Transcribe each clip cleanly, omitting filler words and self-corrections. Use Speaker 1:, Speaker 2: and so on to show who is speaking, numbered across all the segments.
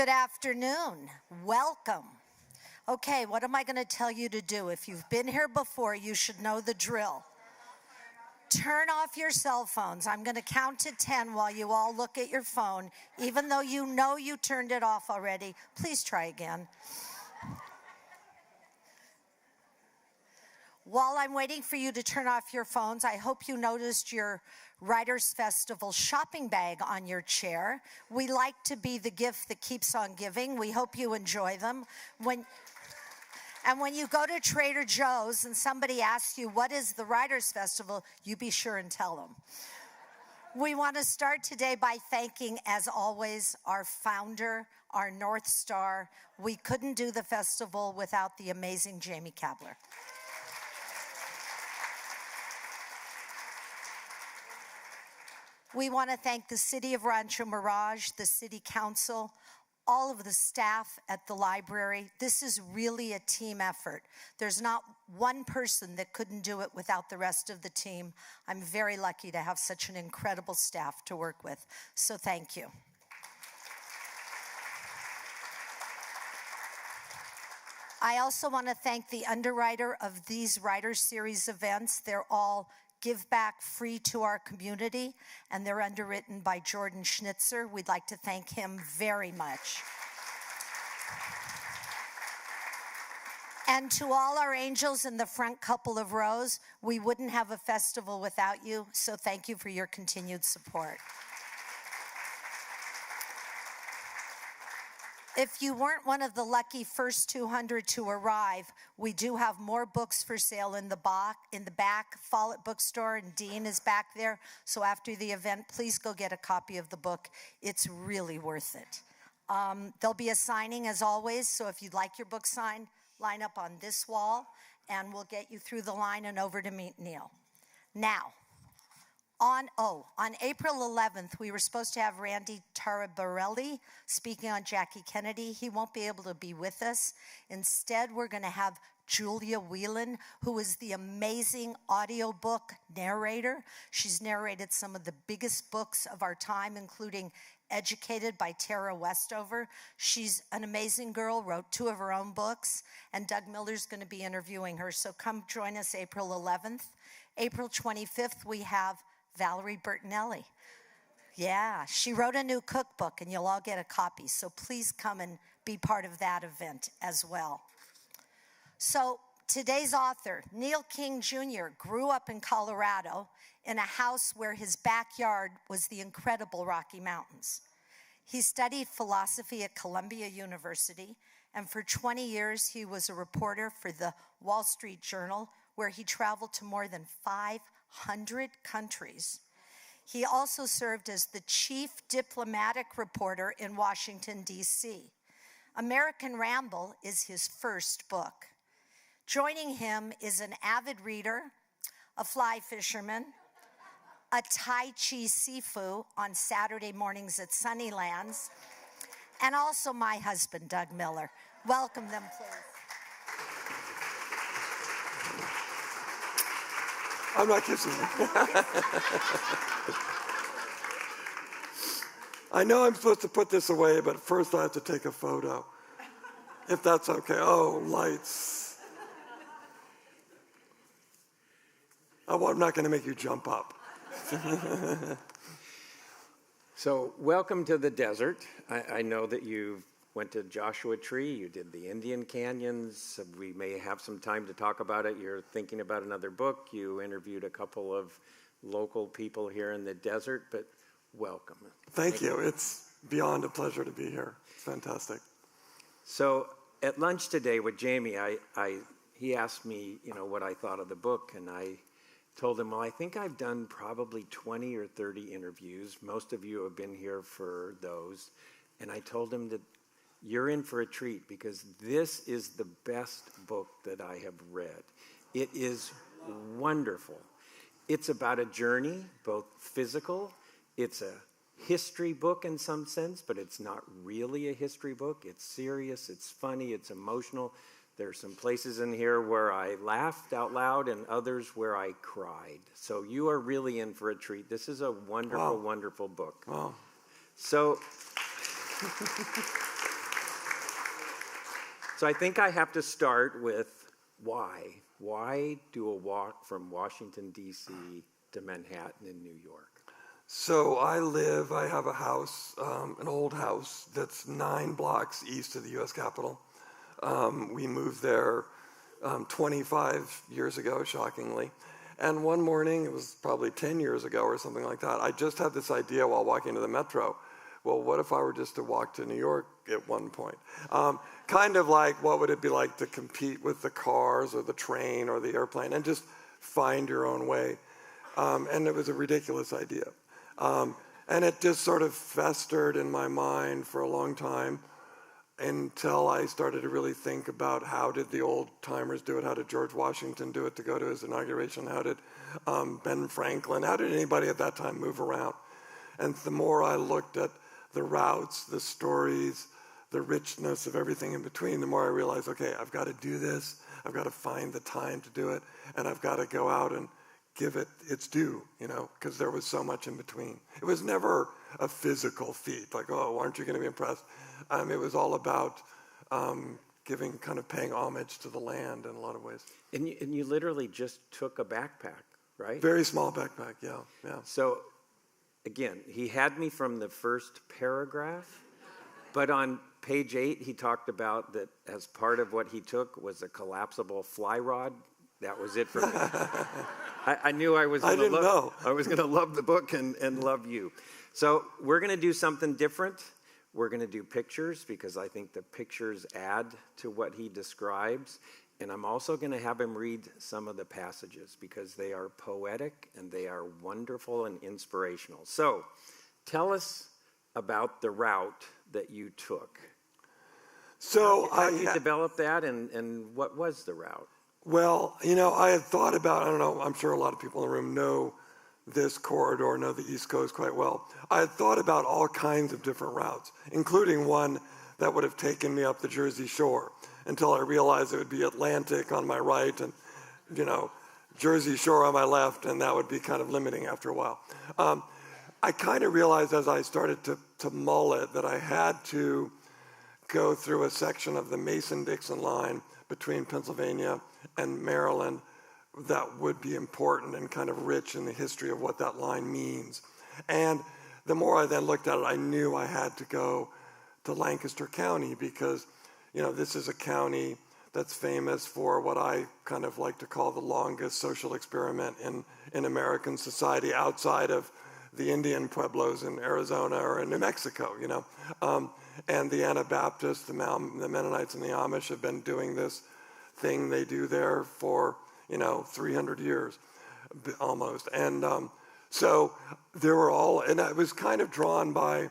Speaker 1: Good afternoon. Welcome. Okay, what am I going to tell you to do? If you've been here before, you should know the drill. Turn off your cell phones. I'm going to count to 10 while you all look at your phone. Even though you know you turned it off already, please try again. While I'm waiting for you to turn off your phones, I hope you noticed your Writers Festival shopping bag on your chair. We like to be the gift that keeps on giving. We hope you enjoy them. When you go to Trader Joe's and somebody asks you, what is the Writers Festival, you be sure and tell them. We want to start today by thanking, as always, our founder, our North Star. We couldn't do the festival without the amazing Jamie Kabler. We want to thank the City of Rancho Mirage, the City Council, all of the staff at the library. This is really a team effort. There's not one person that couldn't do it without the rest of the team. I'm very lucky to have such an incredible staff to work with, so thank you. I also want to thank the underwriter of these Writer Series events. They're all give back free to our community, and they're underwritten by Jordan Schnitzer. We'd like to thank him very much. And to all our angels in the front couple of rows, we wouldn't have a festival without you, so thank you for your continued support. If you weren't one of the lucky first 200 to arrive, we do have more books for sale in the back. Follett Bookstore, and Dean is back there. So after the event, please go get a copy of the book. It's really worth it. There'll be a signing as always, so if you'd like your book signed, line up on this wall, and we'll get you through the line and over to meet Neil. Now, on April 11th, we were supposed to have Randy Taraborelli speaking on Jackie Kennedy. He won't be able to be with us. Instead, we're going to have Julia Whelan, who is the amazing audiobook narrator. She's narrated some of the biggest books of our time, including Educated by Tara Westover. She's an amazing girl, wrote 2 of her own books, and Doug Miller's going to be interviewing her. So come join us April 11th. April 25th, we have Valerie Bertinelli. Yeah, she wrote a new cookbook, and you'll all get a copy. So please come and be part of that event as well. So today's author, Neil King Jr., grew up in Colorado in a house where his backyard was the incredible Rocky Mountains. He studied philosophy at Columbia University, and for 20 years he was a reporter for the Wall Street Journal, where he traveled to more than 500 countries. He also served as the chief diplomatic reporter in Washington, D.C. American Ramble is his first book. Joining him is an avid reader, a fly fisherman, a Tai Chi Sifu on Saturday mornings at Sunnylands, and also my husband, Doug Miller. Welcome them, please.
Speaker 2: I'm not kissing you. I know I'm supposed to put this away, but first I have to take a photo, if that's okay. Oh, lights. Oh, well, I'm not going to make you jump up.
Speaker 3: So welcome to the desert. I know that you went to Joshua Tree, you did the Indian Canyons. We may have some time to talk about it. You're thinking about another book. You interviewed a couple of local people here in the desert, but welcome.
Speaker 2: Thank you. It's beyond a pleasure to be here. It's fantastic.
Speaker 3: So at lunch today with Jamie, he asked me, what I thought of the book, and I told him, well, I think I've done probably 20 or 30 interviews. Most of you have been here for those. And I told him that you're in for a treat because this is the best book that I have read. It is wonderful. It's about a journey, both physical. It's a history book in some sense, but it's not really a history book. It's serious, it's funny, it's emotional. There's some places in here where I laughed out loud and others where I cried. So you are really in for a treat. This is a wonderful, wonderful book.
Speaker 2: Wow.
Speaker 3: So So I think I have to start with why. Why do a walk from Washington, D.C. to Manhattan in New York?
Speaker 2: So I have a house, an old house that's 9 blocks east of the U.S. Capitol. We moved there 25 years ago, shockingly. And one morning, it was probably 10 years ago or something like that, I just had this idea while walking to the metro. Well, what if I were just to walk to New York at one point? Kind of like, what would it be like to compete with the cars or the train or the airplane and just find your own way? And it was a ridiculous idea. And it just sort of festered in my mind for a long time until I started to really think about how did the old timers do it? How did George Washington do it to go to his inauguration? How did Ben Franklin, how did anybody at that time move around? And the more I looked at the routes, the stories, the richness of everything in between, the more I realized, okay, I've got to do this. I've got to find the time to do it. And I've got to go out and give it its due, because there was so much in between. It was never a physical feat, like, oh, aren't you going to be impressed? It was all about paying homage to the land in a lot of ways.
Speaker 3: And you literally just took a backpack, right?
Speaker 2: Very small backpack, yeah.
Speaker 3: So, again, he had me from the first paragraph, but on page 8, he talked about that as part of what he took was a collapsible fly rod. That was it for me. I knew I was going to love the book and love you. So we're going to do something different. We're going to do pictures because I think the pictures add to what he describes. And I'm also going to have him read some of the passages because they are poetic and they are wonderful and inspirational. So tell us about the route that you took.
Speaker 2: So
Speaker 3: how did you develop that and what was the route?
Speaker 2: Well, I had thought about, I don't know, I'm sure a lot of people in the room know this corridor, know the East Coast quite well. I had thought about all kinds of different routes, including one that would have taken me up the Jersey Shore until I realized it would be Atlantic on my right and, Jersey Shore on my left, and that would be kind of limiting after a while. I kind of realized as I started to mull it that I had to go through a section of the Mason-Dixon line between Pennsylvania and Maryland that would be important and kind of rich in the history of what that line means. And the more I then looked at it, I knew I had to go to Lancaster County because, this is a county that's famous for what I kind of like to call the longest social experiment in American society outside of the Indian pueblos in Arizona or in New Mexico, And the Anabaptists, the Mennonites, and the Amish have been doing this thing they do there for, 300 years almost. And so there were and I was kind of drawn by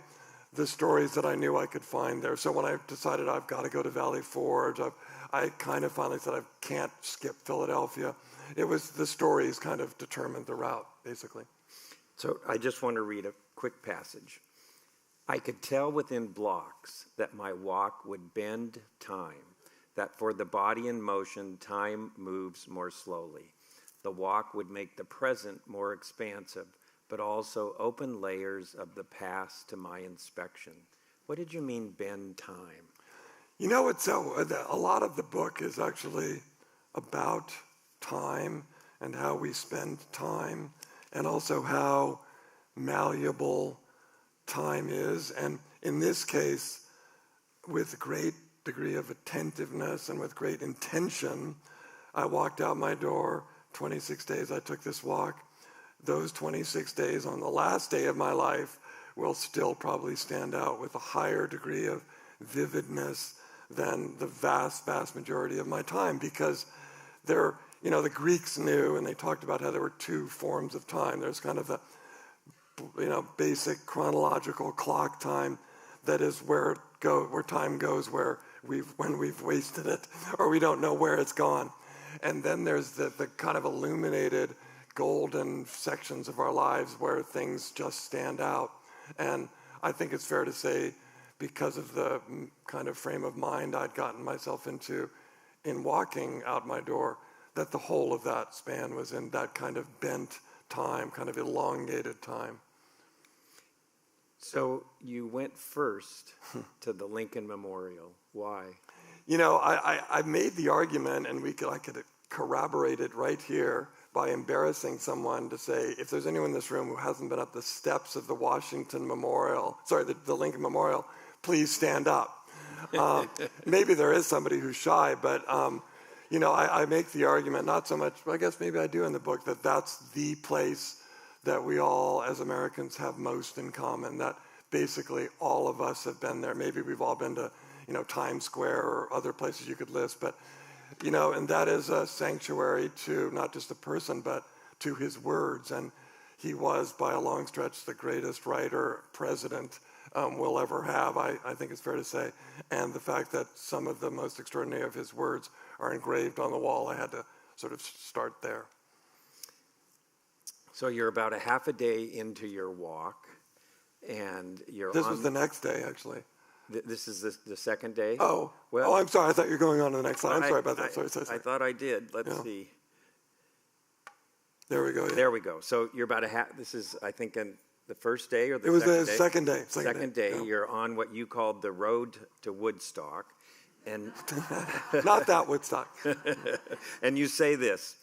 Speaker 2: the stories that I knew I could find there. So when I decided I've got to go to Valley Forge, I kind of finally said I can't skip Philadelphia. It was the stories kind of determined the route, basically.
Speaker 3: So I just want to read a quick passage. I could tell within blocks that my walk would bend time, that for the body in motion, time moves more slowly. The walk would make the present more expansive, but also open layers of the past to my inspection. What did you mean, bend time?
Speaker 2: A lot of the book is actually about time and how we spend time, and also how malleable time is. And in this case, with great degree of attentiveness and with great intention, I walked out my door. 26 days I took this walk. Those 26 days on the last day of my life will still probably stand out with a higher degree of vividness than the vast, vast majority of my time, because the Greeks knew, and they talked about how there were 2 forms of time. There's kind of the basic chronological clock time that is where time goes when we've wasted it or we don't know where it's gone. And then there's the kind of illuminated golden sections of our lives where things just stand out. And I think it's fair to say, because of the kind of frame of mind I'd gotten myself into in walking out my door, that the whole of that span was in that kind of bent time, kind of elongated time.
Speaker 3: So you went first to the Lincoln Memorial. Why?
Speaker 2: I made the argument, and I could corroborate it right here by embarrassing someone to say, if there's anyone in this room who hasn't been up the steps of the Lincoln Memorial, please stand up. Maybe there is somebody who's shy, but I make the argument, not so much, I guess maybe I do in the book, that that's the place that we all as Americans have most in common, that basically all of us have been there. Maybe we've all been to Times Square or other places you could list, but and that is a sanctuary to not just a person, but to his words. And he was, by a long stretch, the greatest writer, president we'll ever have, I think it's fair to say. And the fact that some of the most extraordinary of his words are engraved on the wall, I had to sort of start there.
Speaker 3: So you're about a half a day into your walk, and
Speaker 2: This was the next day, actually.
Speaker 3: This is the second day?
Speaker 2: Oh, I'm sorry. I thought you were going on to the next slide. I'm sorry about that. Sorry.
Speaker 3: I thought I did. Let's see.
Speaker 2: There we go. Yeah.
Speaker 3: There we go. So you're about a half. This is, I think, the first day or the
Speaker 2: second day? It was
Speaker 3: the
Speaker 2: second day.
Speaker 3: Second day.
Speaker 2: Yeah.
Speaker 3: You're on what you called the road to Woodstock, and
Speaker 2: not that Woodstock.
Speaker 3: And you say this: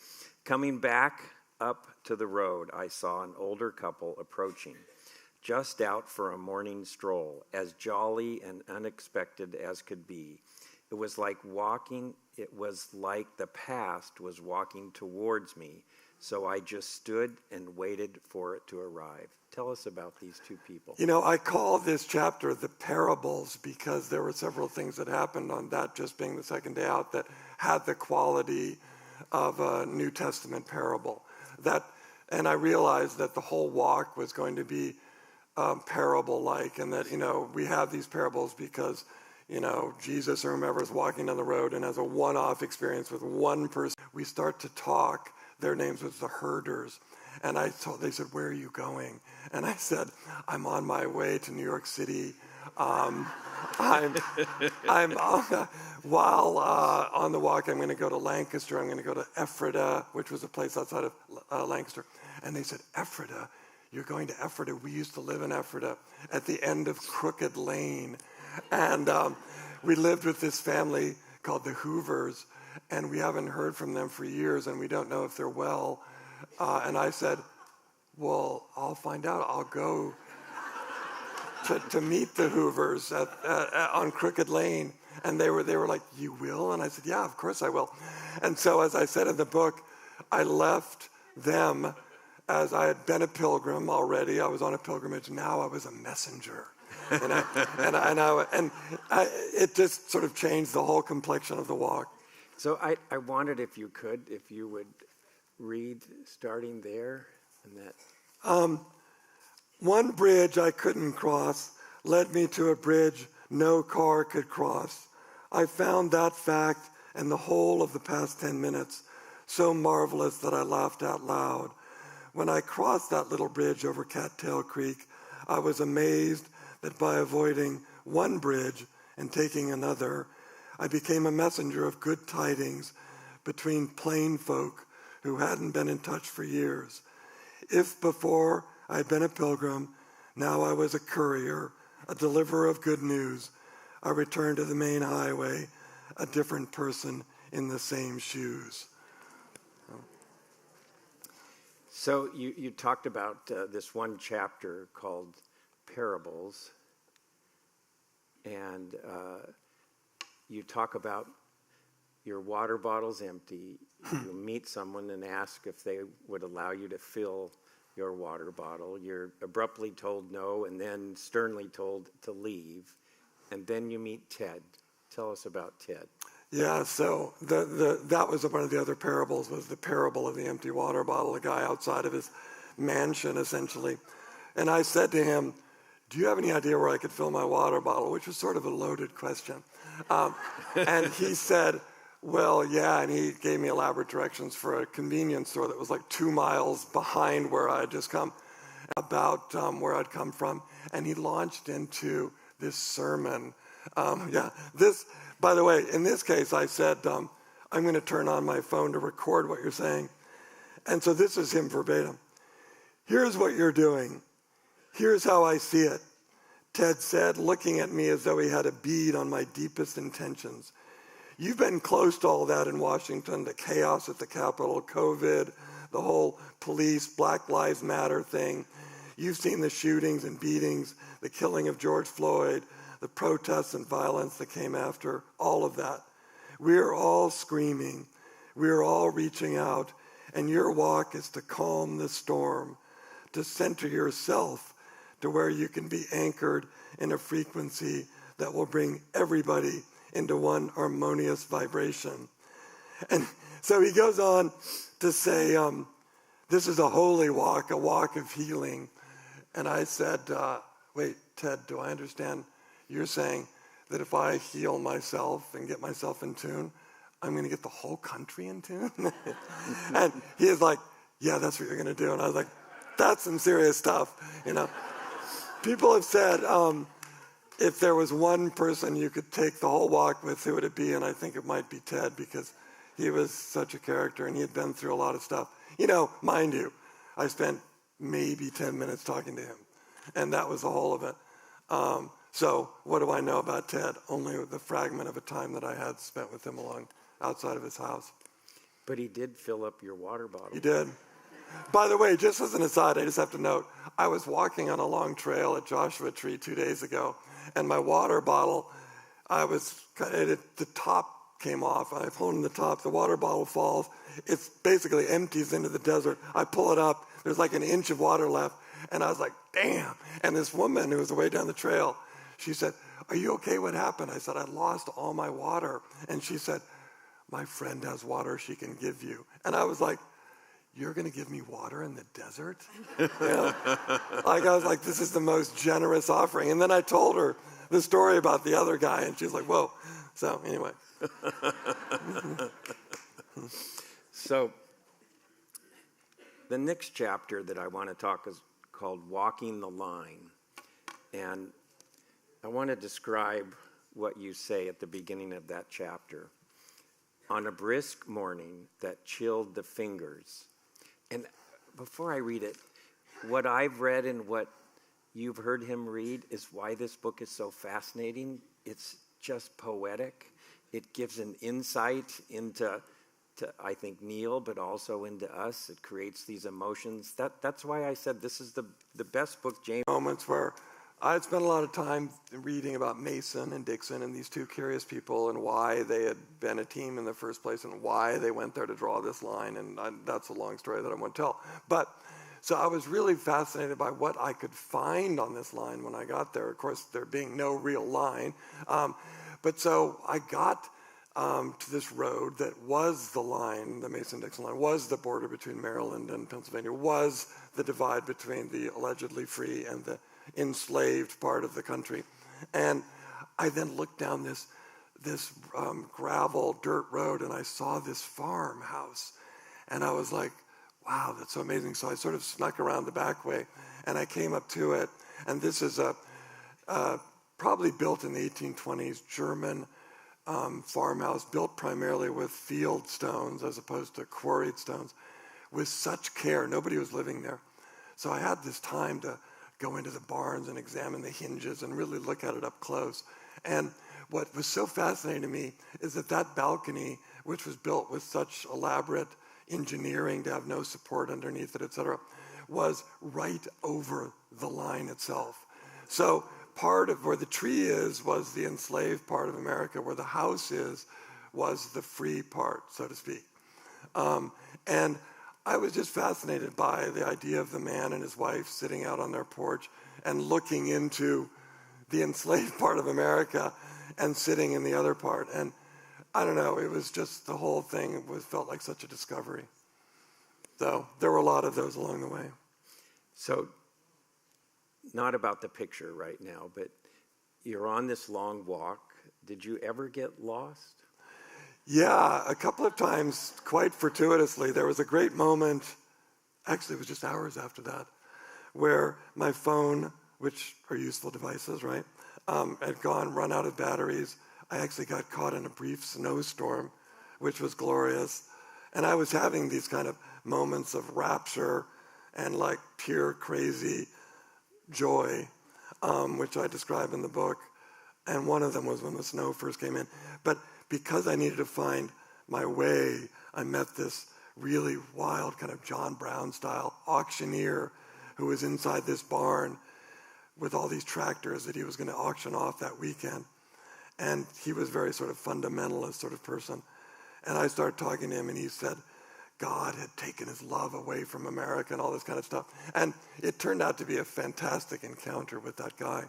Speaker 3: coming back up to the road, I saw an older couple approaching, just out for a morning stroll, as jolly and unexpected as could be. It was like the past was walking towards me, so I just stood and waited for it to arrive. Tell us about these two people.
Speaker 2: I call this chapter the parables because there were several things that happened on that just being the second day out that had the quality of a New Testament parable. And I realized that the whole walk was going to be parable-like, and that, we have these parables because, Jesus or whomever is walking down the road and has a one-off experience with one person. We start to talk. Their names was the herders. And they said, where are you going? And I said, I'm on my way to New York City. While on the walk, I'm going to go to Lancaster. I'm going to go to Ephrata, which was a place outside of Lancaster. And they said, Ephrata? You're going to Ephrata? We used to live in Ephrata at the end of Crooked Lane. And we lived with this family called the Hoovers, and we haven't heard from them for years, and we don't know if they're well. And I said, well, I'll find out. I'll go to meet the Hoovers on Crooked Lane. And they were like, you will? And I said, yeah, of course I will. And so, as I said in the book, I left them as I had been a pilgrim already. I was on a pilgrimage. Now I was a messenger. It just sort of changed the whole complexion of the walk.
Speaker 3: So I wondered if you would read starting there and that.
Speaker 2: One bridge I couldn't cross led me to a bridge no car could cross. I found that fact and the whole of the past 10 minutes so marvelous that I laughed out loud. When I crossed that little bridge over Cattail Creek, I was amazed that by avoiding one bridge and taking another, I became a messenger of good tidings between plain folk who hadn't been in touch for years. If before I'd been a pilgrim, now I was a courier, a deliverer of good news. I returned to the main highway, a different person in the same shoes.
Speaker 3: So you talked about this one chapter called Parables, and you talk about your water bottle's empty. You meet someone and ask if they would allow you to fill your water bottle. You're abruptly told no, and then sternly told to leave. And then you meet Ted. Tell us about Ted.
Speaker 2: Yeah, so that was one of the other parables, was the parable of the empty water bottle, the guy outside of his mansion, essentially. And I said to him, do you have any idea where I could fill my water bottle? Which was sort of a loaded question. And he said, well, yeah, and he gave me elaborate directions for a convenience store that was like 2 miles behind where I had just come, about where I'd come from. And he launched into this sermon. By the way, in this case, I said, I'm going to turn on my phone to record what you're saying. And so this is him verbatim. Here's what you're doing. Here's how I see it. Ted said, looking at me as though he had a bead on my deepest intentions. You've been close to all that in Washington, the chaos at the Capitol, COVID, the whole police, Black Lives Matter thing. You've seen the shootings and beatings, the killing of George Floyd, the protests and violence that came after, all of that. We're all screaming. We're all reaching out. And your walk is to calm the storm, to center yourself to where you can be anchored in a frequency that will bring everybody into one harmonious vibration. And so he goes on to say, this is a holy walk, a walk of healing. And I said, wait, Ted, do I understand? You're saying that if I heal myself and get myself in tune, I'm going to get the whole country in tune? And he is like, yeah, that's what you're going to do. And I was like, that's some serious stuff, you know. People have said, if there was one person you could take the whole walk with, who would it be? And I think it might be Ted, because he was such a character and he had been through a lot of stuff. You know, mind you, I spent maybe 10 minutes talking to him, and that was the whole of it. So what do I know about Ted? Only the fragment of a time that I had spent with him along outside of his house.
Speaker 3: But he did fill up your water bottle.
Speaker 2: He did. By the way, just as an aside, I just have to note, I was walking on a long trail at Joshua Tree 2 days ago, and my water bottle, the top came off. I was holding the top. The water bottle falls. It's basically empties into the desert. I pull it up. There's like an inch of water left. And I was like, damn. And this woman who was way down the trail, she said, are you okay? What happened? I said, I lost all my water. And she said, my friend has water she can give you. And I was like, you're going to give me water in the desert? You know? Like, I was like, this is the most generous offering. And then I told her the story about the other guy, and she's like, whoa. So anyway.
Speaker 3: So the next chapter that I want to talk is called Walking the Line. And I want to describe what you say at the beginning of that chapter. On a brisk morning that chilled the fingers. And before I read it, what I've read and what you've heard him read is why this book is so fascinating. It's just poetic. It gives an insight into, I think, Neil, but also into us. It creates these emotions. That's why I said this is the best book, James.
Speaker 2: Moments where I'd spent a lot of time reading about Mason and Dixon and these two curious people and why they had been a team in the first place and why they went there to draw this line. And that's a long story that I won't tell. But so I was really fascinated by what I could find on this line when I got there. Of course, there being no real line. But so I got to this road that was the line, the Mason-Dixon line, was the border between Maryland and Pennsylvania, was the divide between the allegedly free and the enslaved part of the country. And I then looked down this gravel dirt road, and I saw this farmhouse. And I was like, wow, that's so amazing. So I sort of snuck around the back way, and I came up to it. And this is probably built in the 1820s, German farmhouse, built primarily with field stones as opposed to quarried stones, with such care. Nobody was living there. So I had this time to go into the barns and examine the hinges and really look at it up close. And what was so fascinating to me is that balcony, which was built with such elaborate engineering to have no support underneath it, et cetera, was right over the line itself. So part of where the tree is was the enslaved part of America. Where the house is was the free part, so to speak. And I was just fascinated by the idea of the man and his wife sitting out on their porch and looking into the enslaved part of America and sitting in the other part. And I don't know, it was just the whole thing felt like such a discovery. So there were a lot of those along the way.
Speaker 3: So not about the picture right now, but you're on this long walk. Did you ever get lost?
Speaker 2: Yeah, a couple of times, quite fortuitously. There was a great moment, actually it was just hours after that, where my phone, which are useful devices, right, had run out of batteries. I actually got caught in a brief snowstorm, which was glorious. And I was having these kind of moments of rapture and like pure crazy joy. which I describe in the book. And one of them was when the snow first came in. But because I needed to find my way, I met this really wild kind of John Brown style auctioneer who was inside this barn with all these tractors that he was going to auction off that weekend. And he was very sort of fundamentalist sort of person. And I started talking to him, and he said God had taken his love away from America and all this kind of stuff. And it turned out to be a fantastic encounter with that guy,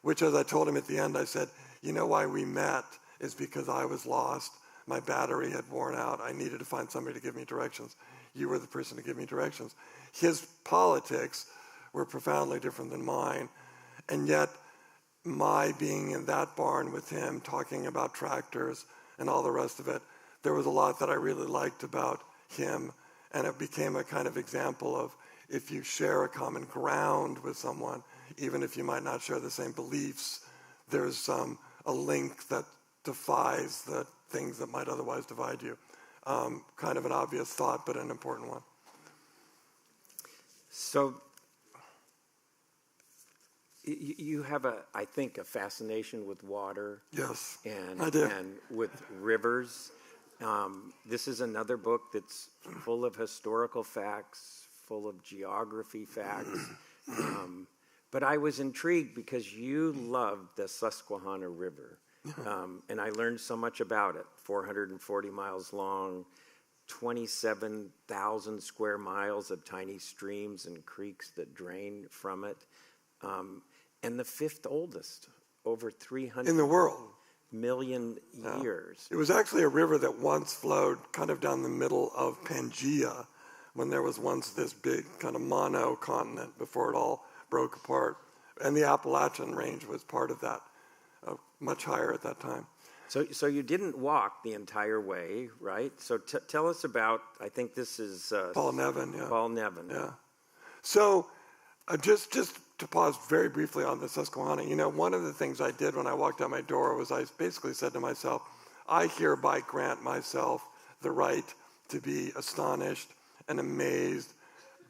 Speaker 2: which, as I told him at the end, I said, you know why we met is because I was lost. My battery had worn out. I needed to find somebody to give me directions. You were the person to give me directions. His politics were profoundly different than mine. And yet, my being in that barn with him, talking about tractors and all the rest of it, there was a lot that I really liked about him. And it became a kind of example of if you share a common ground with someone, even if you might not share the same beliefs, there's a link that defies the things that might otherwise divide you. Kind of an obvious thought, but an important one.
Speaker 3: So you have, I think, a fascination with water.
Speaker 2: Yes,
Speaker 3: and,
Speaker 2: I do.
Speaker 3: And with rivers. This is another book that's full of historical facts, full of geography facts. But I was intrigued because you loved the Susquehanna River. And I learned so much about it. 440 miles long, 27,000 square miles of tiny streams and creeks that drain from it. And the fifth oldest, over 300
Speaker 2: in the world.
Speaker 3: Million years.
Speaker 2: It was actually a river that once flowed kind of down the middle of Pangaea, when there was once this big kind of mono-continent before it all broke apart. And the Appalachian Range was part of that, much higher at that time.
Speaker 3: So you didn't walk the entire way, right? So tell us about, I think this is...
Speaker 2: Paul Nevin, yeah.
Speaker 3: Paul Nevin.
Speaker 2: Yeah. So just to pause very briefly on the Susquehanna, one of the things I did when I walked out my door was I basically said to myself, I hereby grant myself the right to be astonished and amazed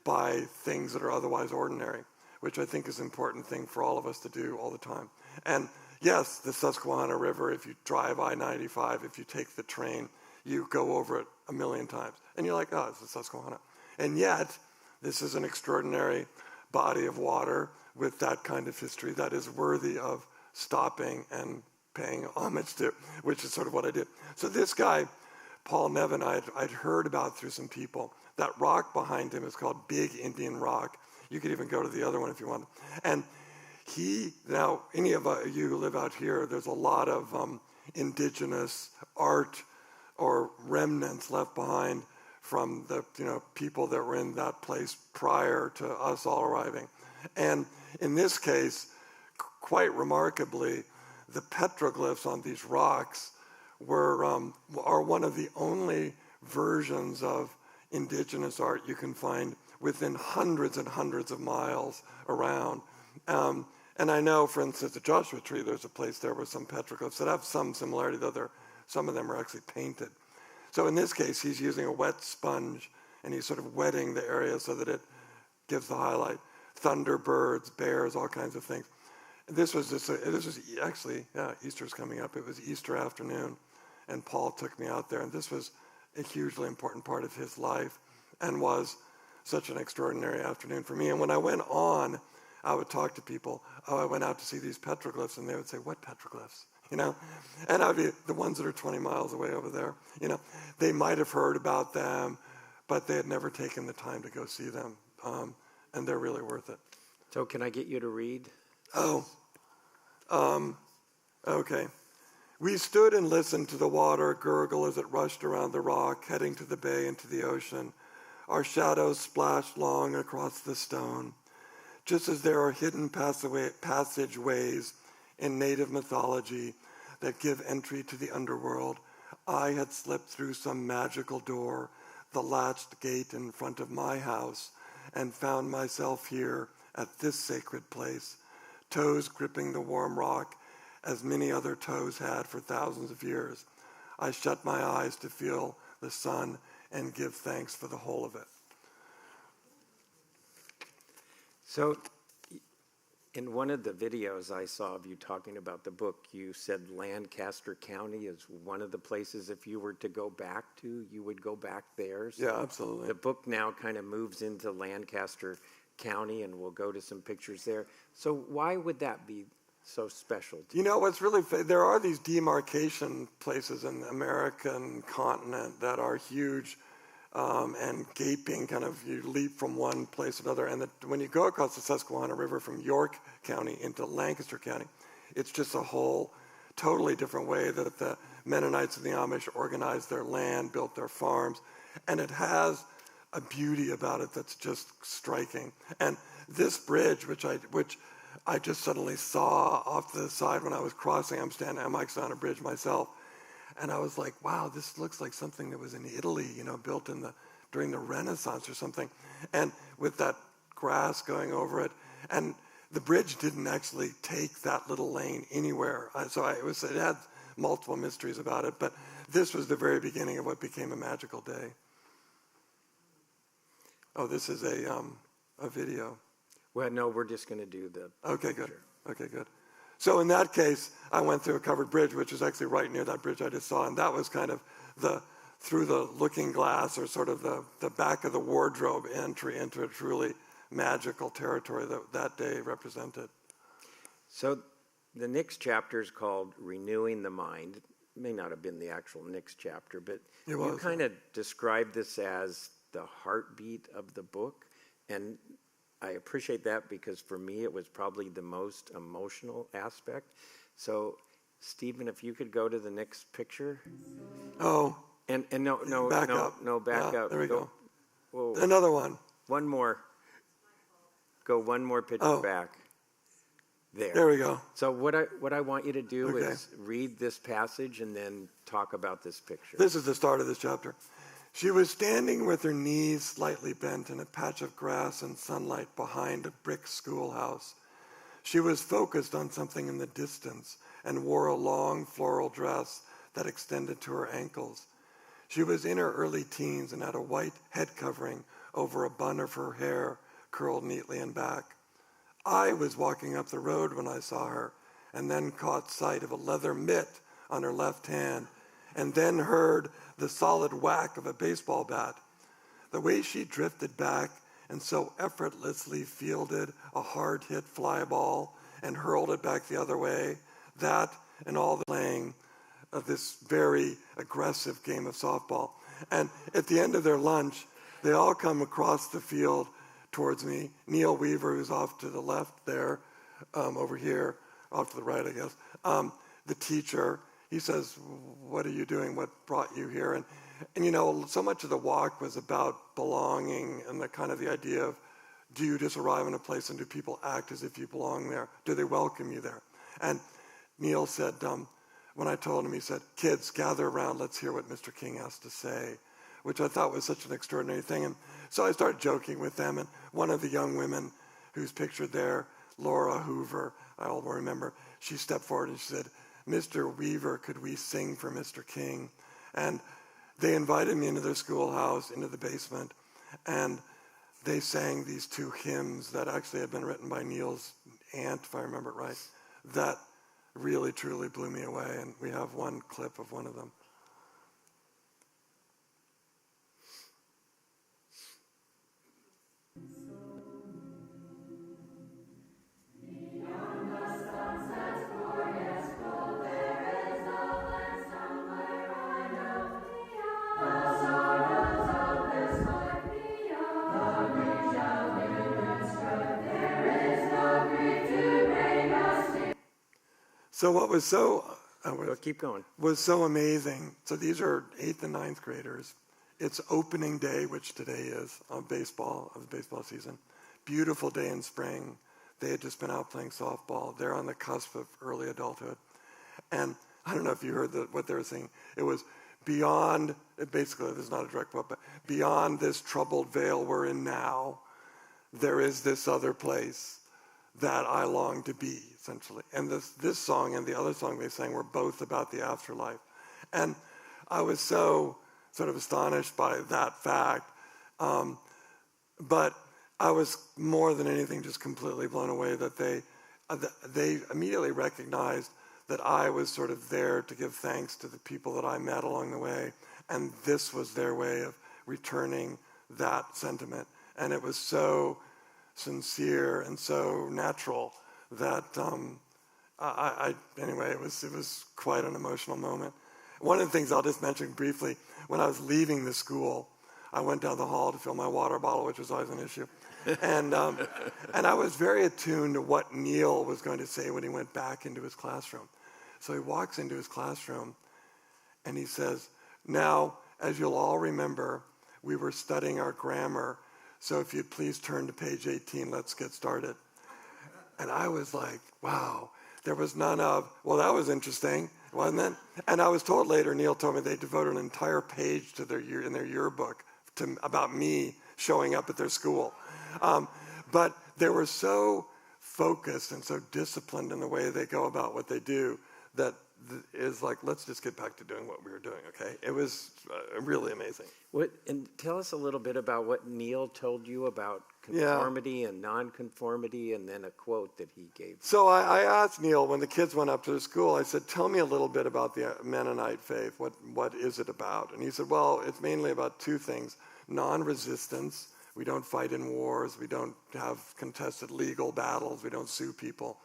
Speaker 2: by things that are otherwise ordinary, which I think is an important thing for all of us to do all the time. And yes, the Susquehanna River, if you drive I-95, if you take the train, you go over it a million times. And you're like, oh, it's the Susquehanna. And yet, this is an extraordinary body of water with that kind of history that is worthy of stopping and paying homage to, which is sort of what I did. So this guy, Paul Nevin, I'd heard about through some people. That rock behind him is called Big Indian Rock. You could even go to the other one if you want. And now, any of you who live out here, there's a lot of indigenous art or remnants left behind from the people that were in that place prior to us all arriving. And in this case, quite remarkably, the petroglyphs on these rocks are one of the only versions of indigenous art you can find within hundreds and hundreds of miles around. And I know, for instance, at Joshua Tree, there's a place there with some petroglyphs that have some similarity, though some of them are actually painted. So in this case, he's using a wet sponge, and he's sort of wetting the area so that it gives the highlight. Thunderbirds, bears, all kinds of things. This was actually, Easter's coming up. It was Easter afternoon, and Paul took me out there, and this was a hugely important part of his life and was such an extraordinary afternoon for me. And when I went on, I would talk to people, I went out to see these petroglyphs, and they would say, what petroglyphs? And I'd be the ones that are 20 miles away over there. They might have heard about them, but they had never taken the time to go see them. And they're really worth it.
Speaker 3: So can I get you to read?
Speaker 2: Okay. We stood and listened to the water gurgle as it rushed around the rock, heading to the bay and to the ocean. Our shadows splashed long across the stone. Just as there are hidden passageways in native mythology that give entry to the underworld, I had slipped through some magical door, the latched gate in front of my house, and found myself here at this sacred place, toes gripping the warm rock as many other toes had for thousands of years. I shut my eyes to feel the sun and give thanks for the whole of it.
Speaker 3: So In one of the videos I saw of you talking about the book, you said Lancaster County is one of the places if you were to go back to, you would go back there. So
Speaker 2: Yeah, absolutely.
Speaker 3: the book now kind of moves into Lancaster County, and we'll go to some pictures there. So why would that be so special to
Speaker 2: You know, what's really, there are these demarcation places in the American continent that are huge and gaping, kind of, you leap from one place to another. And when you go across the Susquehanna River from York County into Lancaster County, it's just a whole totally different way that the Mennonites and the Amish organized their land, built their farms. And it has a beauty about it that's just striking. And this bridge, which I just suddenly saw off to the side when I was crossing, I'm actually on a bridge myself, and I was like, wow, this looks like something that was in Italy, you know, built during the Renaissance or something, and with that grass going over it. And the bridge didn't actually take that little lane anywhere. It had multiple mysteries about it, but this was the very beginning of what became a magical day. Oh, this is a video.
Speaker 3: Well, no, we're just going to do the
Speaker 2: Okay, good.
Speaker 3: picture.
Speaker 2: Okay, good. So in that case, I went through a covered bridge, which is actually right near that bridge I just saw, and that was kind of through the looking glass, or sort of the back of the wardrobe entry into a truly magical territory that day represented.
Speaker 3: So the next chapter is called Renewing the Mind. It may not have been the actual next chapter, but you kind of described this as the heartbeat of the book, and I appreciate that because for me it was probably the most emotional aspect. So, Stephen, if you could go to the next picture.
Speaker 2: Oh.
Speaker 3: And no,
Speaker 2: back up. There we go.
Speaker 3: Whoa.
Speaker 2: Another one.
Speaker 3: One more. Go one more picture back.
Speaker 2: There we go.
Speaker 3: So what I want you to do is read this passage and then talk about this picture.
Speaker 2: This is the start of this chapter. She was standing with her knees slightly bent in a patch of grass and sunlight behind a brick schoolhouse. She was focused on something in the distance and wore a long floral dress that extended to her ankles. She was in her early teens and had a white head covering over a bun of her hair curled neatly in back. I was walking up the road when I saw her, and then caught sight of a leather mitt on her left hand, and then heard the solid whack of a baseball bat. The way she drifted back and so effortlessly fielded a hard-hit fly ball and hurled it back the other way, that and all the playing of this very aggressive game of softball. And at the end of their lunch, they all come across the field towards me. Neil Weaver, who's off to the left there, over here, off to the right, I guess. The teacher, he says, what are you doing? What brought you here? And you know, so much of the walk was about belonging and the idea of, do you just arrive in a place and do people act as if you belong there? Do they welcome you there? And Neil said, when I told him, he said, kids, gather around, let's hear what Mr. King has to say, which I thought was such an extraordinary thing. And so I started joking with them, and one of the young women who's pictured there, Laura Hoover, I will remember, she stepped forward and she said, Mr. Weaver, could we sing for Mr. King? And they invited me into their schoolhouse, into the basement, and they sang these two hymns that actually had been written by Neil's aunt, if I remember it right, that really, truly blew me away, and we have one clip of one of them. So what was
Speaker 3: keep going.
Speaker 2: Was so amazing. So these are 8th and 9th graders. It's opening day, which today is, of the baseball season. Beautiful day in spring. They had just been out playing softball. They're on the cusp of early adulthood. And I don't know if you heard what they were saying. It was beyond, basically, this is not a direct quote, but beyond this troubled veil we're in now, there is this other place that I long to be, essentially. And this song and the other song they sang were both about the afterlife. And I was so sort of astonished by that fact. But I was more than anything just completely blown away that they they immediately recognized that I was sort of there to give thanks to the people that I met along the way, and this was their way of returning that sentiment. And it was so sincere and so natural that anyway, it was quite an emotional moment. One of the things I'll just mention briefly, when I was leaving the school, I went down the hall to fill my water bottle, which was always an issue. And I was very attuned to what Neil was going to say when he went back into his classroom. So he walks into his classroom and he says, "Now, as you'll all remember, we were studying our grammar. So if you'd please turn to page 18, let's get started." And I was like, wow, there was none of, well, that was interesting, wasn't it? And I was told later, Neil told me they devoted an entire page to in their yearbook about me showing up at their school. But they were so focused and so disciplined in the way they go about what they do that is like, let's just get back to doing what we were doing, okay? It was really amazing.
Speaker 3: And tell us a little bit about what Neil told you about conformity and nonconformity, and then a quote that he gave.
Speaker 2: So I asked Neil, when the kids went up to the school, I said, tell me a little bit about the Mennonite faith. What is it about? And he said, well, it's mainly about two things. Non-resistance. We don't fight in wars. We don't have contested legal battles. We don't sue people.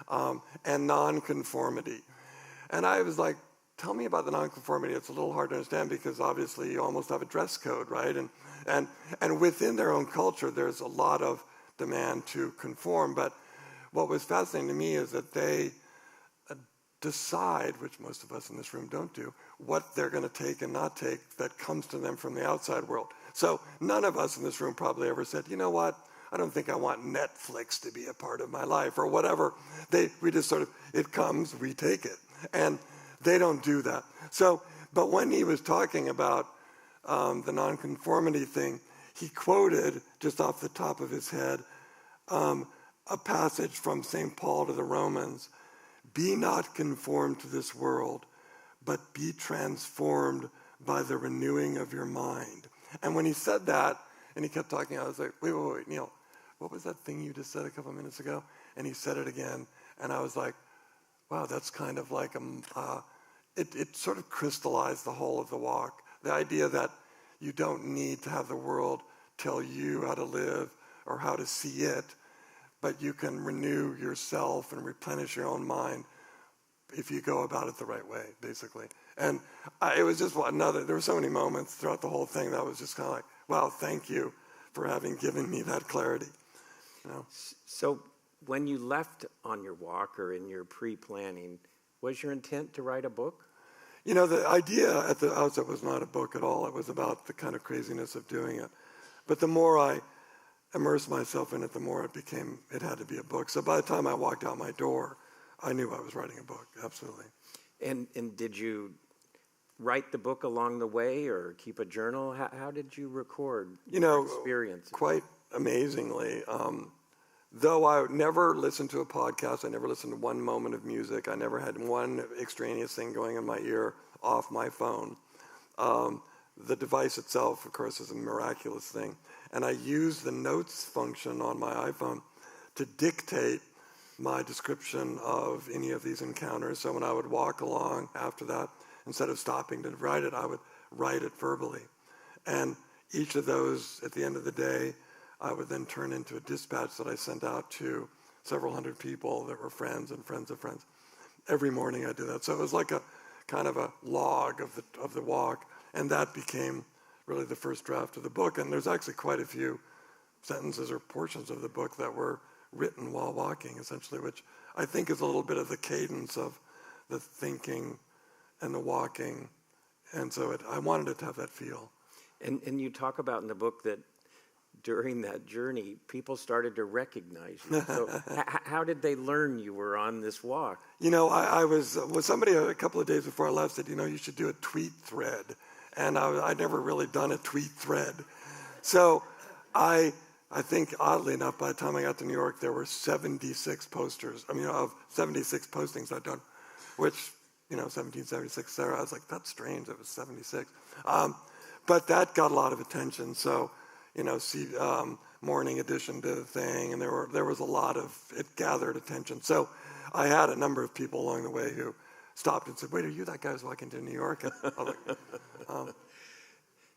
Speaker 2: And nonconformity. And I was like, tell me about the nonconformity. It's a little hard to understand because obviously you almost have a dress code, right? And within their own culture, there's a lot of demand to conform. But what was fascinating to me is that they decide, which most of us in this room don't do, what they're going to take and not take that comes to them from the outside world. So none of us in this room probably ever said, you know what? I don't think I want Netflix to be a part of my life or whatever. We just sort of, it comes, we take it. And they don't do that. So, but when he was talking about the nonconformity thing, he quoted, just off the top of his head, a passage from St. Paul to the Romans. Be not conformed to this world, but be transformed by the renewing of your mind. And when he said that, and he kept talking, I was like, wait, Neil, what was that thing you just said a couple of minutes ago? And he said it again, and I was like, wow, that's kind of like it sort of crystallized the whole of the walk. The idea that you don't need to have the world tell you how to live or how to see it, but you can renew yourself and replenish your own mind if you go about it the right way, basically. And it was just there were so many moments throughout the whole thing that was just kind of like, wow, thank you for having given me that clarity. You know?
Speaker 3: So when you left on your walk or in your pre-planning, was your intent to write a book?
Speaker 2: You know, the idea at the outset was not a book at all. It was about the kind of craziness of doing it. But the more I immersed myself in it, the more it had to be a book. So by the time I walked out my door, I knew I was writing a book, absolutely.
Speaker 3: And did you write the book along the way or keep a journal? How did you record your experience?
Speaker 2: Quite amazingly, though I never listened to a podcast, I never listened to one moment of music, I never had one extraneous thing going in my ear off my phone. The device itself, of course, is a miraculous thing. And I use the notes function on my iPhone to dictate my description of any of these encounters. So when I would walk along after that, instead of stopping to write it, I would write it verbally. And each of those, at the end of the day, I would then turn into a dispatch that I sent out to several hundred people that were friends and friends of friends. Every morning I do that. So it was like a kind of a log of the walk, and that became really the first draft of the book. And there's actually quite a few sentences or portions of the book that were written while walking, essentially, which I think is a little bit of the cadence of the thinking and the walking. And so I wanted it to have that feel.
Speaker 3: And you talk about in the book that during that journey, people started to recognize you. So how did they learn you were on this walk?
Speaker 2: You know, I was with somebody a couple of days before I left said, you should do a tweet thread. And I'd never really done a tweet thread. So I think, oddly enough, by the time I got to New York, there were 76 posters. Of 76 postings I'd done, which, 1776, Sarah, I was like, that's strange, it was 76. But that got a lot of attention. So, morning edition did a thing, and there was a lot of, it gathered attention. So I had a number of people along the way who stopped and said, "Wait, are you that guy who's walking to New York?" And I was like,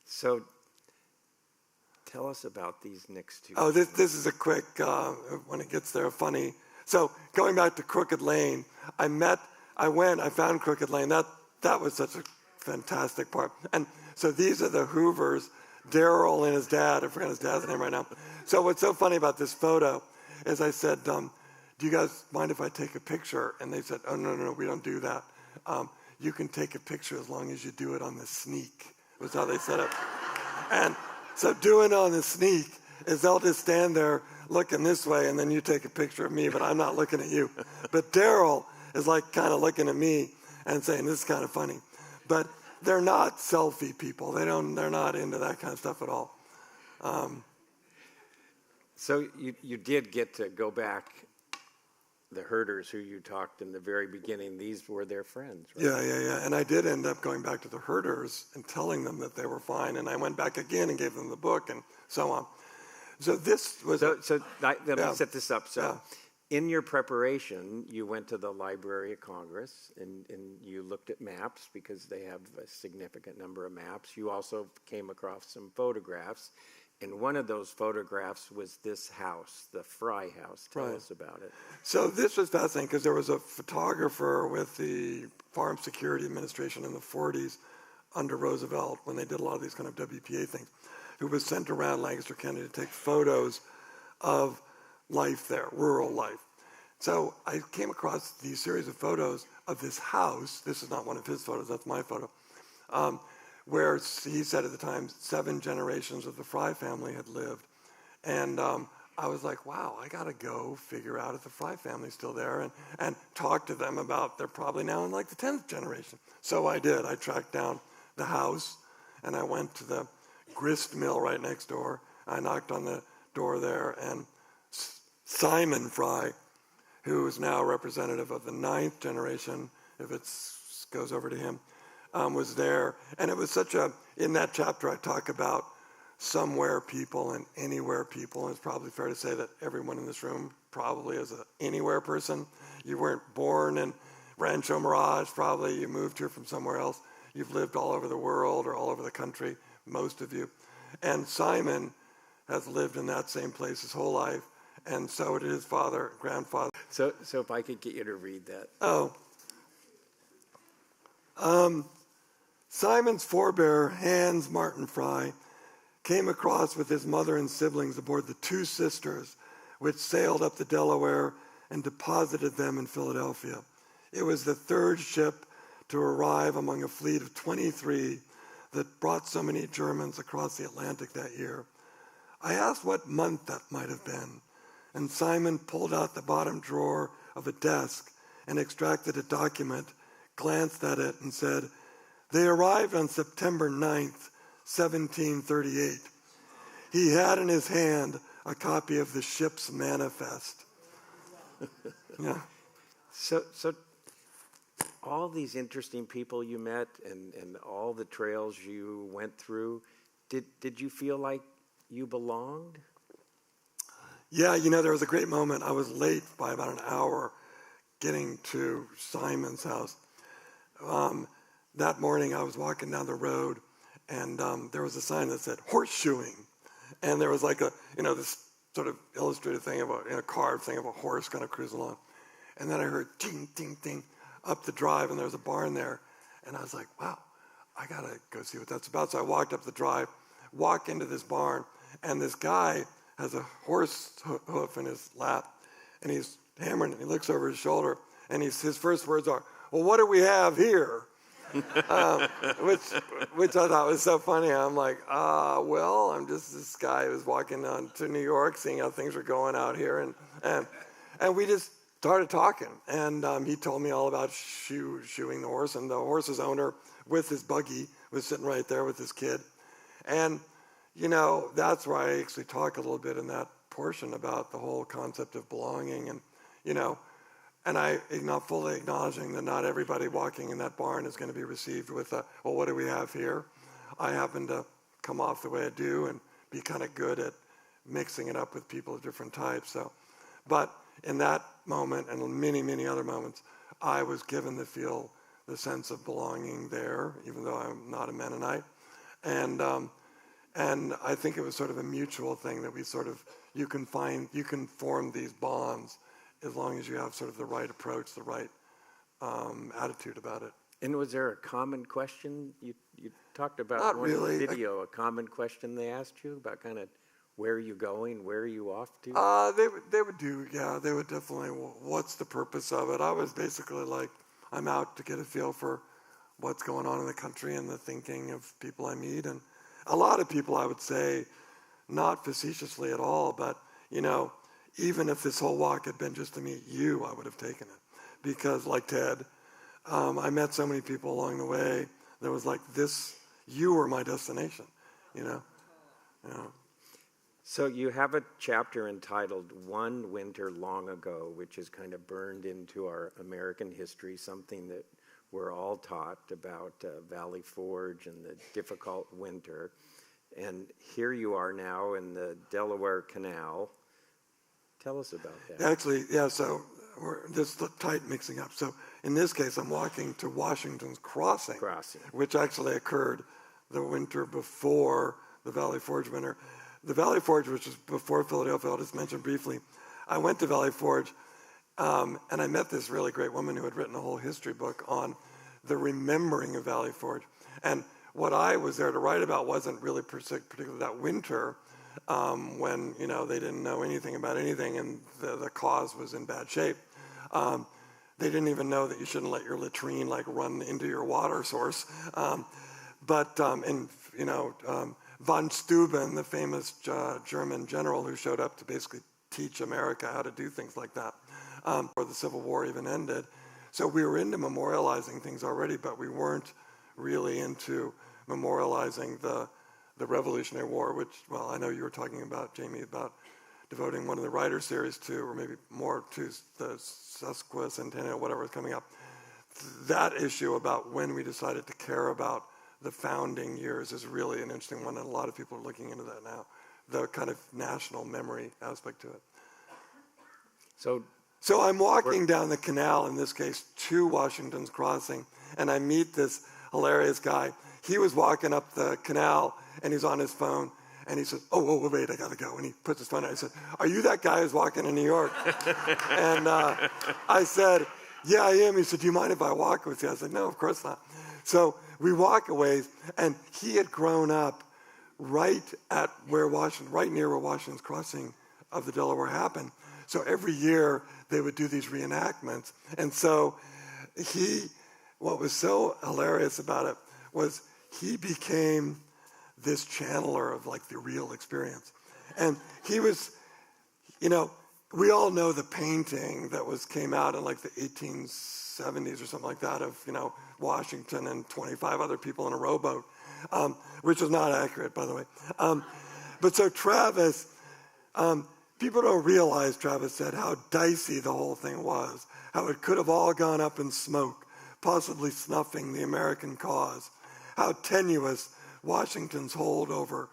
Speaker 3: So tell us about these next two.
Speaker 2: oh, this is a quick, when it gets there, funny. So going back to Crooked Lane, I found Crooked Lane. That was such a fantastic part. And so these are the Hoovers, Daryl and his dad. I forgot his dad's name right now. So what's so funny about this photo is I said, do you guys mind if I take a picture? And they said, oh, no, we don't do that. You can take a picture as long as you do it on the sneak, was how they said it. And so doing it on the sneak is they'll just stand there looking this way, and then you take a picture of me, but I'm not looking at you. But Daryl is like kind of looking at me and saying, this is kind of funny. But they're not selfie people. They're not into that kind of stuff at all.
Speaker 3: So you did get to go back, the herders who you talked in the very beginning, these were their friends, right?
Speaker 2: Yeah. And I did end up going back to the herders and telling them that they were fine. And I went back again and gave them the book and so on. So this was...
Speaker 3: Let me set this up. So in your preparation, you went to the Library of Congress and you looked at maps because they have a significant number of maps. You also came across some photographs. And one of those photographs was this house, the Fry House. Tell us about it.
Speaker 2: So this was fascinating because there was a photographer with the Farm Security Administration in the 40s under Roosevelt when they did a lot of these kind of WPA things, who was sent around Lancaster County to take photos of life there, rural life. So I came across these series of photos of this house. This is not one of his photos, that's my photo. Where he said at the time 7 generations of the Fry family had lived. And I was like, wow, I got to go figure out if the Fry family's still there and talk to them about, they're probably now in like the 10th generation. So I did. I tracked down the house, and I went to the grist mill right next door. I knocked on the door there, and Simon Fry, who is now representative of the 9th generation, if it goes over to him, was there. And it was in that chapter I talk about somewhere people and anywhere people. And it's probably fair to say that everyone in this room probably is an anywhere person. You weren't born in Rancho, Mirage, probably. You moved here from somewhere else. You've lived all over the world or all over the country, most of you. And Simon has lived in that same place his whole life. And so did his father, grandfather.
Speaker 3: So if I could get you to read that.
Speaker 2: Oh. Simon's forebear, Hans Martin Fry, came across with his mother and siblings aboard the 2 Sisters, which sailed up the Delaware and deposited them in Philadelphia. It was the 3rd ship to arrive among a fleet of 23 that brought so many Germans across the Atlantic that year. I asked what month that might have been, and Simon pulled out the bottom drawer of a desk and extracted a document, glanced at it, and said, "They arrived on September 9th, 1738. He had in his hand a copy of the ship's manifest." Yeah.
Speaker 3: So all these interesting people you met and all the trails you went through, did you feel like you belonged?
Speaker 2: Yeah, there was a great moment. I was late by about an hour getting to Simon's house. That morning I was walking down the road, and there was a sign that said horseshoeing. And there was like this sort of illustrated thing of a carved thing of a horse kind of cruising along. And then I heard ding, ding, ding up the drive, and there was a barn there. And I was like, wow, I got to go see what that's about. So I walked up the drive, walk into this barn, and this guy has a horse hoof in his lap, and he's hammering it. He looks over his shoulder, and his first words are, "Well, what do we have here?" which I thought was so funny. I'm like, well, I'm just this guy who's walking on to New York, seeing how things are going out here, and we just started talking, and he told me all about shoeing the horse, and the horse's owner with his buggy was sitting right there with his kid, and that's where I actually talk a little bit in that portion about the whole concept of belonging, and and I not fully acknowledging that not everybody walking in that barn is going to be received with well, what do we have here? I happen to come off the way I do and be kind of good at mixing it up with people of different types. So, but in that moment and many, many other moments, I was given the sense of belonging there, even though I'm not a Mennonite. And I think it was sort of a mutual thing that you can form these bonds as long as you have sort of the right approach, the right attitude about it.
Speaker 3: And was there a common question? You talked about
Speaker 2: Not
Speaker 3: one
Speaker 2: really.
Speaker 3: video, a common question they asked you about kind of where are you going, where are you off to?
Speaker 2: They would definitely, what's the purpose of it? I was basically like, I'm out to get a feel for what's going on in the country and the thinking of people I meet. And a lot of people, I would say, not facetiously at all, but, even if this whole walk had been just to meet you, I would have taken it. Because like Ted, I met so many people along the way that was like, you were my destination,
Speaker 3: So you have a chapter entitled One Winter Long Ago, which is kind of burned into our American history, something that we're all taught about Valley Forge and the difficult winter. And here you are now in the Delaware Canal. Tell us about that.
Speaker 2: Actually, yeah, so there's the tight mixing up. So in this case, I'm walking to Washington's Crossing, which actually occurred the winter before the Valley Forge winter. The Valley Forge, which was before Philadelphia, I'll just mention briefly. I went to Valley Forge, and I met this really great woman who had written a whole history book on the remembering of Valley Forge. And what I was there to write about wasn't really particularly that winter, when they didn't know anything about anything and the cause was in bad shape. They didn't even know that you shouldn't let your latrine run into your water source. Von Steuben, the famous German general who showed up to basically teach America how to do things like that, before the Civil War even ended. So we were into memorializing things already, but we weren't really into memorializing the Revolutionary War, which, well, I know you were talking about, Jamie, about devoting one of the writer series to, or maybe more to the sesquicentennial, whatever is coming up. That issue about when we decided to care about the founding years is really an interesting one, and a lot of people are looking into that now, the kind of national memory aspect to it. So I'm walking down the canal, in this case, to Washington's Crossing, and I meet this hilarious guy. He was walking up the canal, and he's on his phone, and he says, oh, wait, I gotta go. And he puts his phone down. I said, are you that guy who's walking in New York? And I said, yeah, I am. He said, do you mind if I walk with you? I said, no, of course not. So we walk a ways, and he had grown up right near where Washington's Crossing of the Delaware happened. So every year they would do these reenactments. And so what was so hilarious about it was he became this channeler of the real experience. And he was, we all know the painting that came out in the 1870s or something like that of, Washington and 25 other people in a rowboat, which is not accurate, by the way. But so Travis, people don't realize, Travis said, how dicey the whole thing was, how it could have all gone up in smoke, possibly snuffing the American cause, how tenuous Washington's hold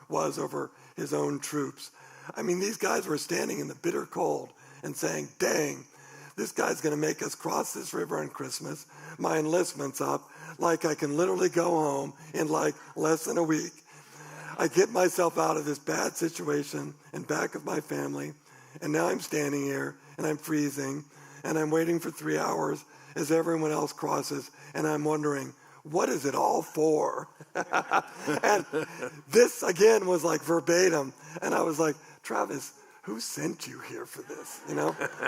Speaker 2: was over his own troops. I mean, these guys were standing in the bitter cold and saying, dang, this guy's going to make us cross this river on Christmas. My enlistment's up. I can literally go home in less than a week. I get myself out of this bad situation and back of my family, and now I'm standing here, and I'm freezing, and I'm waiting for 3 hours as everyone else crosses, and I'm wondering, what is it all for? And this, again, was verbatim, and I was like, Travis, who sent you here for this,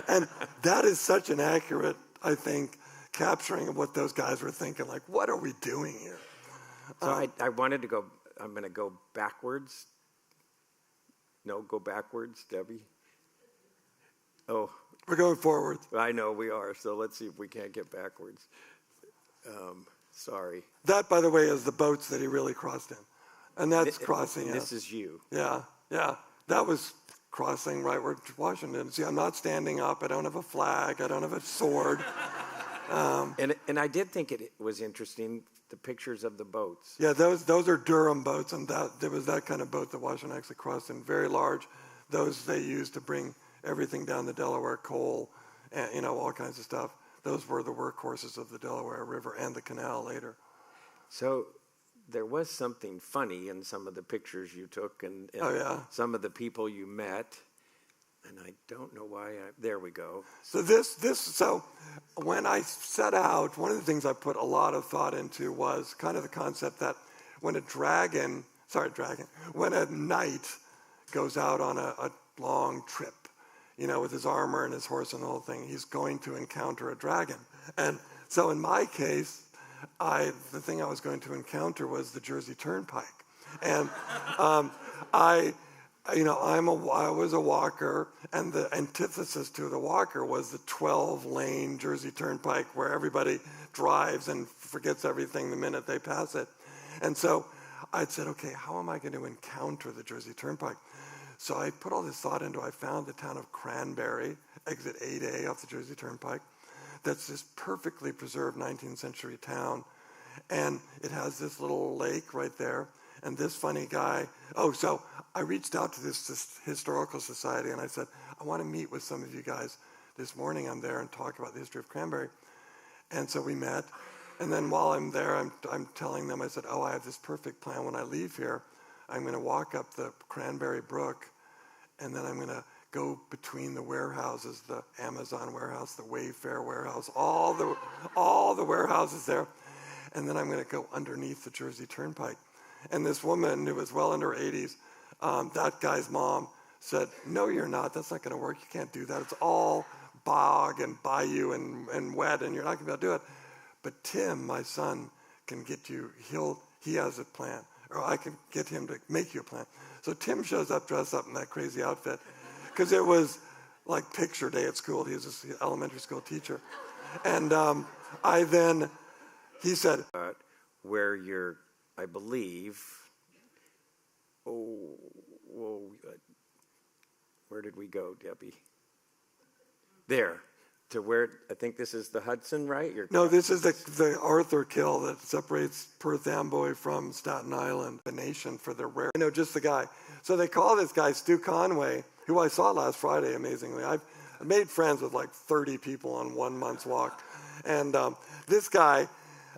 Speaker 2: And that is such an accurate, I think, capturing of what those guys were thinking, what are we doing here?
Speaker 3: So I wanted to go, I'm going to go backwards. No, go backwards, Debbie. Oh.
Speaker 2: We're going forward.
Speaker 3: I know we are, so let's see if we can't get backwards. Sorry.
Speaker 2: That, by the way, is the boats that he really crossed in. And that's crossing.
Speaker 3: This is you.
Speaker 2: Yeah. That was crossing right where Washington. See, I'm not standing up. I don't have a flag. I don't have a sword.
Speaker 3: And I did think it was interesting the pictures of the boats.
Speaker 2: Yeah, those are Durham boats, and there was that kind of boat that Washington actually crossed in, very large. Those they used to bring everything down the Delaware, coal, and all kinds of stuff. Those were the workhorses of the Delaware River and the canal later.
Speaker 3: So there was something funny in some of the pictures you took and
Speaker 2: Oh, yeah.
Speaker 3: some of the people you met. And I don't know why. There we go.
Speaker 2: So when I set out, one of the things I put a lot of thought into was kind of the concept that when when a knight goes out on a long trip, with his armor and his horse and the whole thing, he's going to encounter a dragon. And so in my case, the thing I was going to encounter was the Jersey Turnpike. And I was a walker, and the antithesis to the walker was the 12-lane Jersey Turnpike where everybody drives and forgets everything the minute they pass it. And so I said, okay, how am I going to encounter the Jersey Turnpike? So I put all this thought into, I found the town of Cranberry, exit 8A off the Jersey Turnpike. That's this perfectly preserved 19th century town. And it has this little lake right there. And this funny guy, so I reached out to this historical society and I said, I want to meet with some of you guys this morning. I'm there and talk about the history of Cranberry. And so we met. And then while I'm there, I'm telling them, I said, I have this perfect plan. When I leave here, I'm going to walk up the Cranberry Brook, and then I'm going to go between the warehouses, the Amazon warehouse, the Wayfair warehouse, all the warehouses there. And then I'm going to go underneath the Jersey Turnpike. And this woman who was well into her 80s, that guy's mom said, no, you're not. That's not going to work. You can't do that. It's all bog and bayou and wet, and you're not going to be able to do it. But Tim, my son, can get you. He has a plan. Or I can get him to make you a plan. So Tim shows up dressed up in that crazy outfit because it was like picture day at school. He was an elementary school teacher. And he said,
Speaker 3: where you're, I believe, where did we go, Debbie? There. To where, I think this is the Hudson, right?
Speaker 2: No, this is the Arthur Kill that separates Perth Amboy from Staten Island, the nation for their rare, just the guy. So they call this guy Stu Conway, who I saw last Friday, amazingly. I've made friends with like 30 people on 1 month's walk. And this guy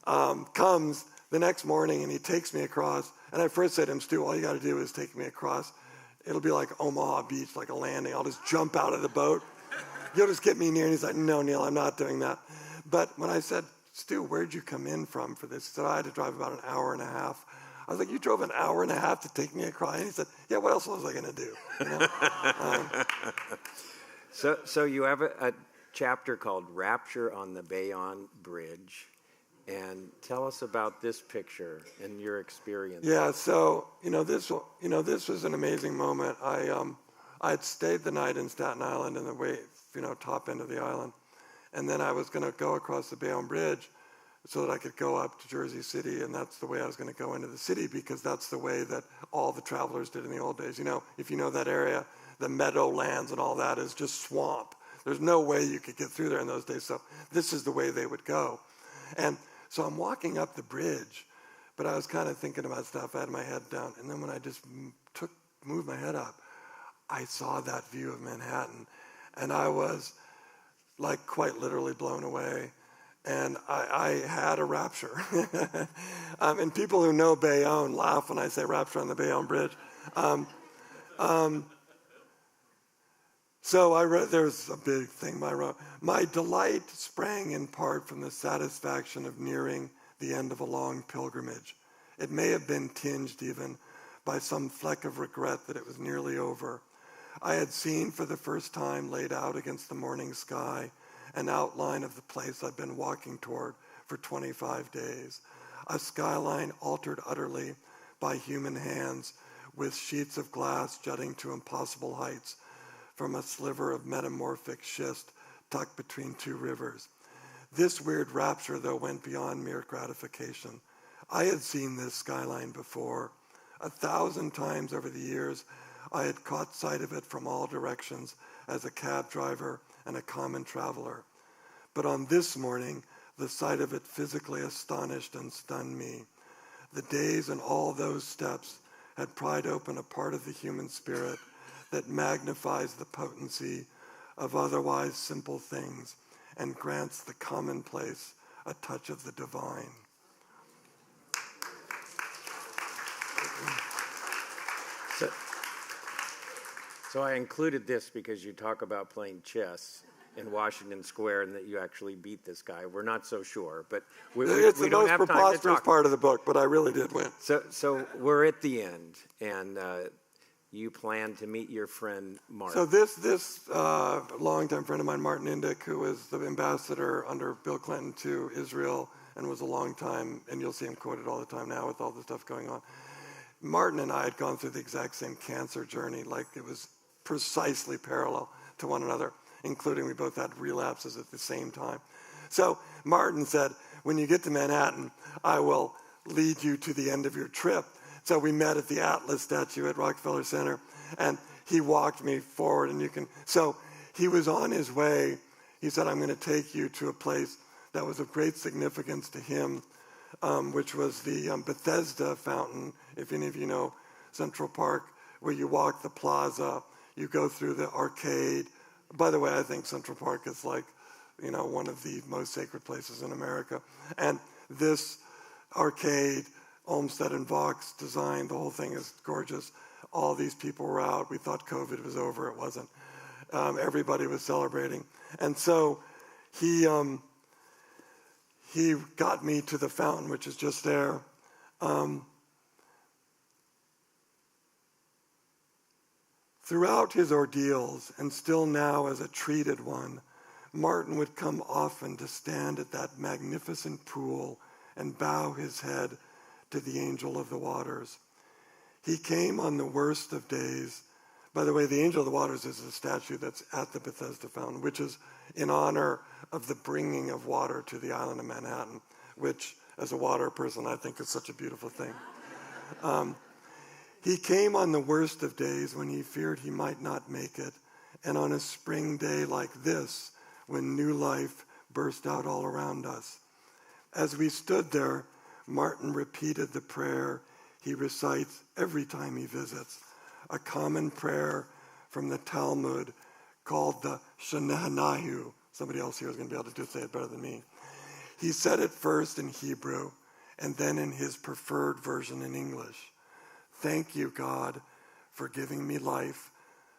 Speaker 2: comes the next morning and he takes me across. And I first said to him, Stu, all you got to do is take me across. It'll be like Omaha Beach, like a landing. I'll just jump out of the boat. You'll just get me near. And he's like, no, Neil, I'm not doing that. But when I said, Stu, where'd you come in from for this? He said, I had to drive about an hour and a half. I was like, you drove an hour and a half to take me across? And he said, yeah, what else was I going to do?
Speaker 3: So you have a chapter called Rapture on the Bayonne Bridge. And tell us about this picture and your experience.
Speaker 2: Yeah, so, this was an amazing moment. I'd stayed the night in Staten Island in the top end of the island. And then I was going to go across the Bayonne Bridge so that I could go up to Jersey City, and that's the way I was going to go into the city because that's the way that all the travelers did in the old days. If you know that area, the meadowlands and all that is just swamp. There's no way you could get through there in those days, so this is the way they would go. And so I'm walking up the bridge, but I was kind of thinking about stuff. I had my head down, and then when I just moved my head up, I saw that view of Manhattan, and I was like quite literally blown away, and I had a rapture. And people who know Bayonne laugh when I say rapture on the Bayonne Bridge. So I wrote, there's a big thing I wrote. My delight sprang in part from the satisfaction of nearing the end of a long pilgrimage. It may have been tinged even by some fleck of regret that it was nearly over. I had seen for the first time laid out against the morning sky an outline of the place I'd been walking toward for 25 days, a skyline altered utterly by human hands with sheets of glass jutting to impossible heights from a sliver of metamorphic schist tucked between two rivers. This weird rapture, though, went beyond mere gratification. I had seen this skyline before. 1,000 times over the years, I had caught sight of it from all directions as a cab driver and a common traveler. But on this morning, The sight of it physically astonished and stunned me. The days and all those steps had pried open a part of the human spirit that magnifies the potency of otherwise simple things and grants the commonplace a touch of the divine.
Speaker 3: So I included this because you talk about playing chess in Washington Square and that you actually beat this guy. We're not so sure, but
Speaker 2: it's
Speaker 3: we
Speaker 2: the
Speaker 3: don't
Speaker 2: most
Speaker 3: have time to
Speaker 2: preposterous
Speaker 3: talk.
Speaker 2: part of the book, but I really did win.
Speaker 3: So we're at the end, and you plan to meet your friend Mark.
Speaker 2: So this longtime friend of mine, Martin Indyk, who was the ambassador under Bill Clinton to Israel and was a long time, and you'll see him quoted all the time now with all the stuff going on. Martin and I had gone through the exact same cancer journey, like it was precisely parallel to one another, including we both had relapses at the same time. So Martin said, when you get to Manhattan, I will lead you to the end of your trip. So we met at the Atlas statue at Rockefeller Center, and he walked me forward, so he was on his way. He said, I'm going to take you to a place that was of great significance to him, which was the Bethesda fountain, if any of you know Central Park, where you walk the plaza, you go through the arcade. By the way, I think Central Park is like, one of the most sacred places in America. And this arcade, Olmsted and Vaux design, the whole thing is gorgeous. All these people were out. We thought COVID was over. It wasn't. Everybody was celebrating. And so he got me to the fountain, which is just there. Throughout his ordeals, and still now as a treated one, Martin would come often to stand at that magnificent pool and bow his head to the angel of the waters. He came on the worst of days. By the way, the angel of the waters is a statue that's at the Bethesda fountain, which is in honor of the bringing of water to the island of Manhattan, which, as a water person, I think is such a beautiful thing. He came on the worst of days when he feared he might not make it, and on a spring day like this, when new life burst out all around us. As we stood there, Martin repeated the prayer he recites every time he visits, a common prayer from the Talmud called the Shenehanahu. Somebody else here is going to be able to say it better than me. He said it first in Hebrew and then in his preferred version in English. Thank you, God, for giving me life,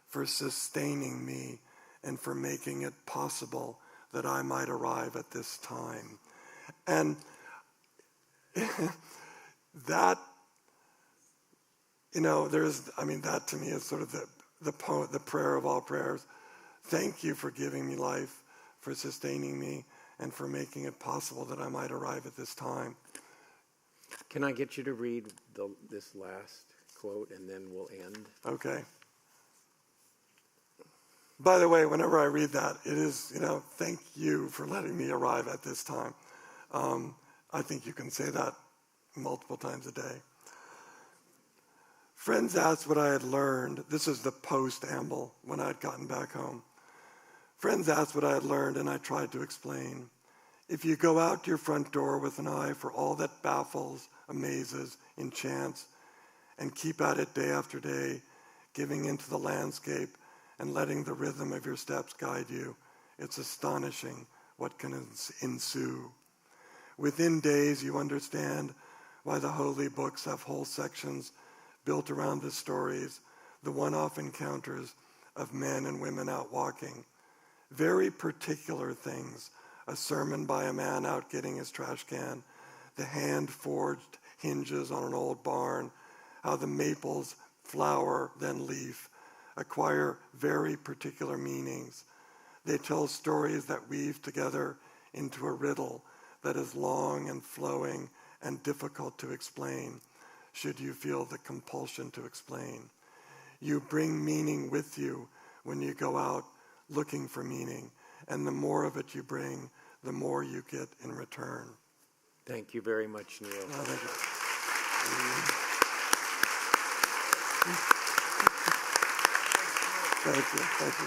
Speaker 2: for sustaining me, and for making it possible that I might arrive at this time. And that, that to me is sort of the prayer of all prayers. Thank you for giving me life, for sustaining me, and for making it possible that I might arrive at this time.
Speaker 3: Can I get you to read this last quote, and then we'll end?
Speaker 2: Okay. By the way, whenever I read that, it is, thank you for letting me arrive at this time. I think you can say that multiple times a day. Friends asked what I had learned. This is the post-amble, when I had gotten back home. Friends asked what I had learned, and I tried to explain. If you go out your front door with an eye for all that baffles, amazes, enchants, and keep at it day after day, giving into the landscape and letting the rhythm of your steps guide you, it's astonishing what can ensue. Within days, you understand why the holy books have whole sections built around the stories, the one-off encounters of men and women out walking. Very particular things, a sermon by a man out getting his trash can, the hand-forged hinges on an old barn, how the maples flower, then leaf, acquire very particular meanings. They tell stories that weave together into a riddle that is long and flowing and difficult to explain, should you feel the compulsion to explain. You bring meaning with you when you go out looking for meaning, and the more of it you bring, the more you get in return.
Speaker 3: Thank you very much, Neil.
Speaker 2: Thank you. Thank you.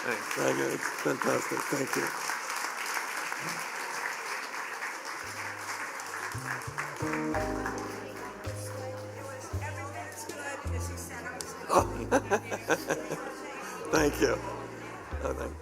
Speaker 3: Thanks.
Speaker 2: Thank you. It's fantastic. Thank you. Thank you. Thanks.